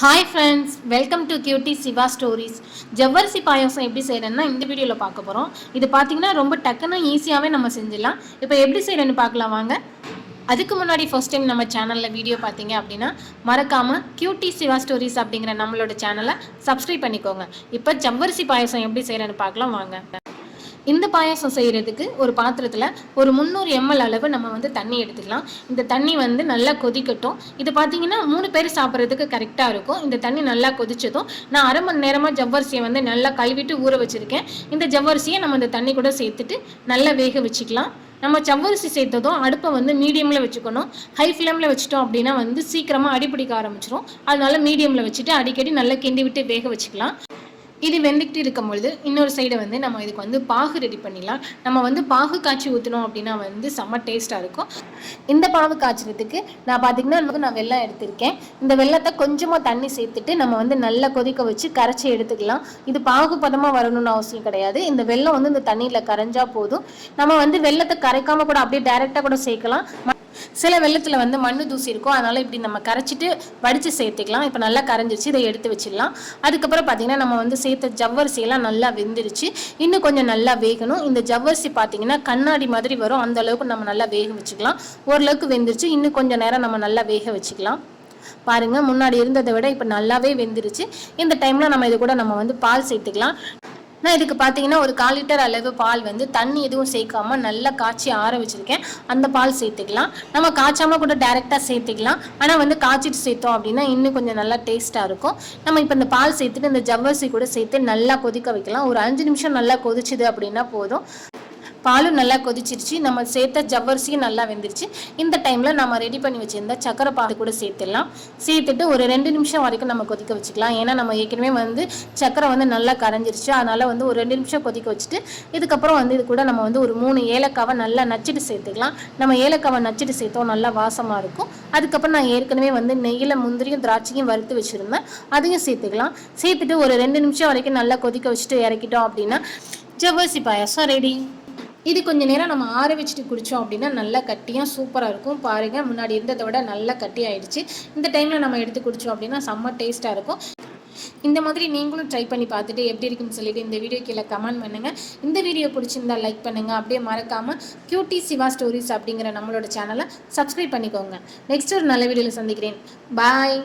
Hi friends, welcome to cutie Siva stories. ஜவ்வரிசி பாயாசம் எப்படி செய்கிறேன்னா இந்த வீடியோவில் பார்க்க போகிறோம். இது பார்த்தீங்கன்னா ரொம்ப டக்குன்னு ஈஸியாகவே நம்ம செஞ்சிடலாம். இப்போ எப்படி செய்கிறேன்னு பார்க்கலாம் வாங்க. அதுக்கு முன்னாடி ஃபர்ஸ்ட் டைம் நம்ம சேனலில் வீடியோ பார்த்தீங்க அப்படின்னா மறக்காமல் கியூட்டி சிவா ஸ்டோரிஸ் அப்படிங்கிற நம்மளோட சேனலை சப்ஸ்கிரைப் பண்ணிக்கோங்க. இப்போ ஜவ்வரிசி பாயாசம் எப்படி செய்கிறேன்னு பார்க்கலாம் வாங்க. இந்த பாயாசம் செய்கிறதுக்கு ஒரு பாத்திரத்தில் ஒரு 300 ml அளவு நம்ம தண்ணி எடுத்துக்கலாம். இந்த தண்ணி நல்லா கொதிக்கட்டும். இது பார்த்தீங்கன்னா 3 பேர் சாப்பிட்றதுக்கு கரெக்டாக இருக்கும். இந்த தண்ணி நல்லா கொதிச்சதும் நான் அரை மணி நேரமாக ஜவ்வரிசியை நல்லா கழுவிட்டு ஊற வச்சுருக்கேன். இந்த ஜவ்வரிசியை நம்ம இந்த தண்ணி கூட சேர்த்துட்டு நல்லா வேக வச்சுக்கலாம். நம்ம ஜவ்வரிசி சேர்த்ததும் அடுப்பை மீடியமில் வச்சுக்கணும். ஹை ஃப்ளேமில் வச்சுட்டோம் அப்படின்னா சீக்கிரமாக அடிப்பிடிக்க ஆரம்பிச்சிடும். அதனால மீடியமில் வச்சுட்டு அடிக்கடி நல்லா கிண்டி விட்டு வேக வச்சுக்கலாம். இது வெந்துக்கிட்டு இருக்கும் பொழுது இன்னொரு சைடை நம்ம இதுக்கு பாகு ரெடி பண்ணிடலாம். நம்ம பாகு காய்ச்சி ஊற்றினோம் அப்படின்னா செம்ம டேஸ்ட்டாக இருக்கும். இந்த பாகு காய்ச்சறதுக்கு நான் பார்த்தீங்கன்னா நான் வெல்லம் எடுத்திருக்கேன். இந்த வெல்லத்தை கொஞ்சமாக தண்ணி சேர்த்துட்டு நம்ம நல்லா கொதிக்க வச்சு கரைச்சி எடுத்துக்கலாம். இது பாகு பதமாக வரணும்னு அவசியம் கிடையாது. இந்த வெல்லம் இந்த தண்ணியில் கரைஞ்சா போதும். நம்ம வெல்லத்தை கரைக்காமல் கூட அப்படியே டைரெக்டாக கூட சேர்க்கலாம். சில வெள்ளத்தில் மண்ணு தூசி இருக்கும். அதனால் இப்படி நம்ம கரைச்சிட்டு வடித்து சேர்த்துக்கலாம். இப்போ நல்லா கரைஞ்சிருச்சு, இதை எடுத்து வச்சிடலாம். அதுக்கப்புறம் பார்த்தீங்கன்னா நம்ம சேர்த்த ஜவ்வரிசியெல்லாம் நல்லா வெந்துருச்சு. இன்னும் கொஞ்சம் நல்லா வேகணும். இந்த ஜவ்வரிசி பார்த்தீங்கன்னா கண்ணாடி மாதிரி வரும். அந்த அளவுக்கு நம்ம நல்லா வேக வச்சுக்கலாம். ஓரளவுக்கு வெந்துருச்சு. இன்னும் கொஞ்சம் நேரம் நம்ம நல்லா வேக வச்சுக்கலாம். பாருங்கள், முன்னாடி இருந்ததை விட இப்போ நல்லாவே வெந்துருச்சு. இந்த டைமில் நம்ம இது கூட நம்ம பால் சேர்த்துக்கலாம். நான் இதுக்கு பார்த்தீங்கன்னா ஒரு 1/4 லிட்டர் அளவு பால் தண்ணி எதுவும் சேர்க்காமல் நல்லா காய்ச்சி ஆற வச்சுருக்கேன். அந்த பால் சேர்த்துக்கலாம். நம்ம காய்ச்சாமல் கூட டைரெக்டாக சேர்த்துக்கலாம். ஆனால் காய்ச்சிட்டு சேர்த்தோம் அப்படின்னா இன்னும் கொஞ்சம் நல்லா டேஸ்ட்டாக இருக்கும். நம்ம இப்போ இந்த பால் சேர்த்துட்டு இந்த ஜவ்வரிசி கூட சேர்த்து நல்லா கொதிக்க வைக்கலாம். ஒரு 5 நிமிஷம் நல்லா கொதிச்சுது அப்படின்னா போதும். பாலும் நல்லா கொதிச்சிருச்சு. நம்ம சேர்த்த ஜவ்வரிசியும் நல்லா வெந்துருச்சு. இந்த டைமில் நம்ம ரெடி பண்ணி வச்சுருந்த சக்கரை பாகு கூட சேர்த்துடலாம். சேர்த்துட்டு ஒரு 2 நிமிஷம் வரைக்கும் நம்ம கொதிக்க வச்சுக்கலாம். ஏன்னா நம்ம ஏற்கனவே சக்கரை நல்லா கரைஞ்சிருச்சு. அதனால் ஒரு 2 நிமிஷம் கொதிக்க வச்சுட்டு இதுக்கப்புறம் இது கூட நம்ம ஒரு 3 ஏலக்காவை நல்லா நச்சுட்டு சேர்த்துக்கலாம். நம்ம ஏலக்காவை நச்சுட்டு சேர்த்தோம் நல்லா வாசமாக இருக்கும். அதுக்கப்புறம் நான் ஏற்கனவே நெய்யில் முந்திரியும் திராட்சையும் வறுத்து வச்சுருந்தேன். அதையும் சேர்த்துக்கலாம். சேர்த்துட்டு ஒரு 2 நிமிஷம் வரைக்கும் நல்லா கொதிக்க வச்சுட்டு இறக்கிட்டோம் அப்படின்னா ஜவ்வரிசி பாயாசம் ரெடி. இது கொஞ்சம் நேரம் நம்ம ஆற வச்சுட்டு குடித்தோம் அப்படின்னா நல்லா கட்டியாக சூப்பராக இருக்கும். பாருங்கள், முன்னாடி இருந்ததை விட நல்லா கட்டி ஆகிடுச்சு. இந்த டைமில் நம்ம எடுத்து குடித்தோம் அப்படின்னா செம்ம டேஸ்ட்டாக இருக்கும். இந்த மாதிரி நீங்களும் ட்ரை பண்ணி பார்த்துட்டு எப்படி இருக்குன்னு சொல்லிட்டு இந்த வீடியோ கீழே கமெண்ட் பண்ணுங்கள். இந்த வீடியோ பிடிச்சிருந்தா லைக் பண்ணுங்கள். அப்படியே மறக்காமல் கியூட்டி சிவா ஸ்டோரிஸ் அப்படிங்கிற நம்மளோட சேனலை சப்ஸ்கிரைப் பண்ணிக்கோங்க. நெக்ஸ்ட் ஒரு நல்ல வீடியோவில் சந்திக்கிறேன். பாய்.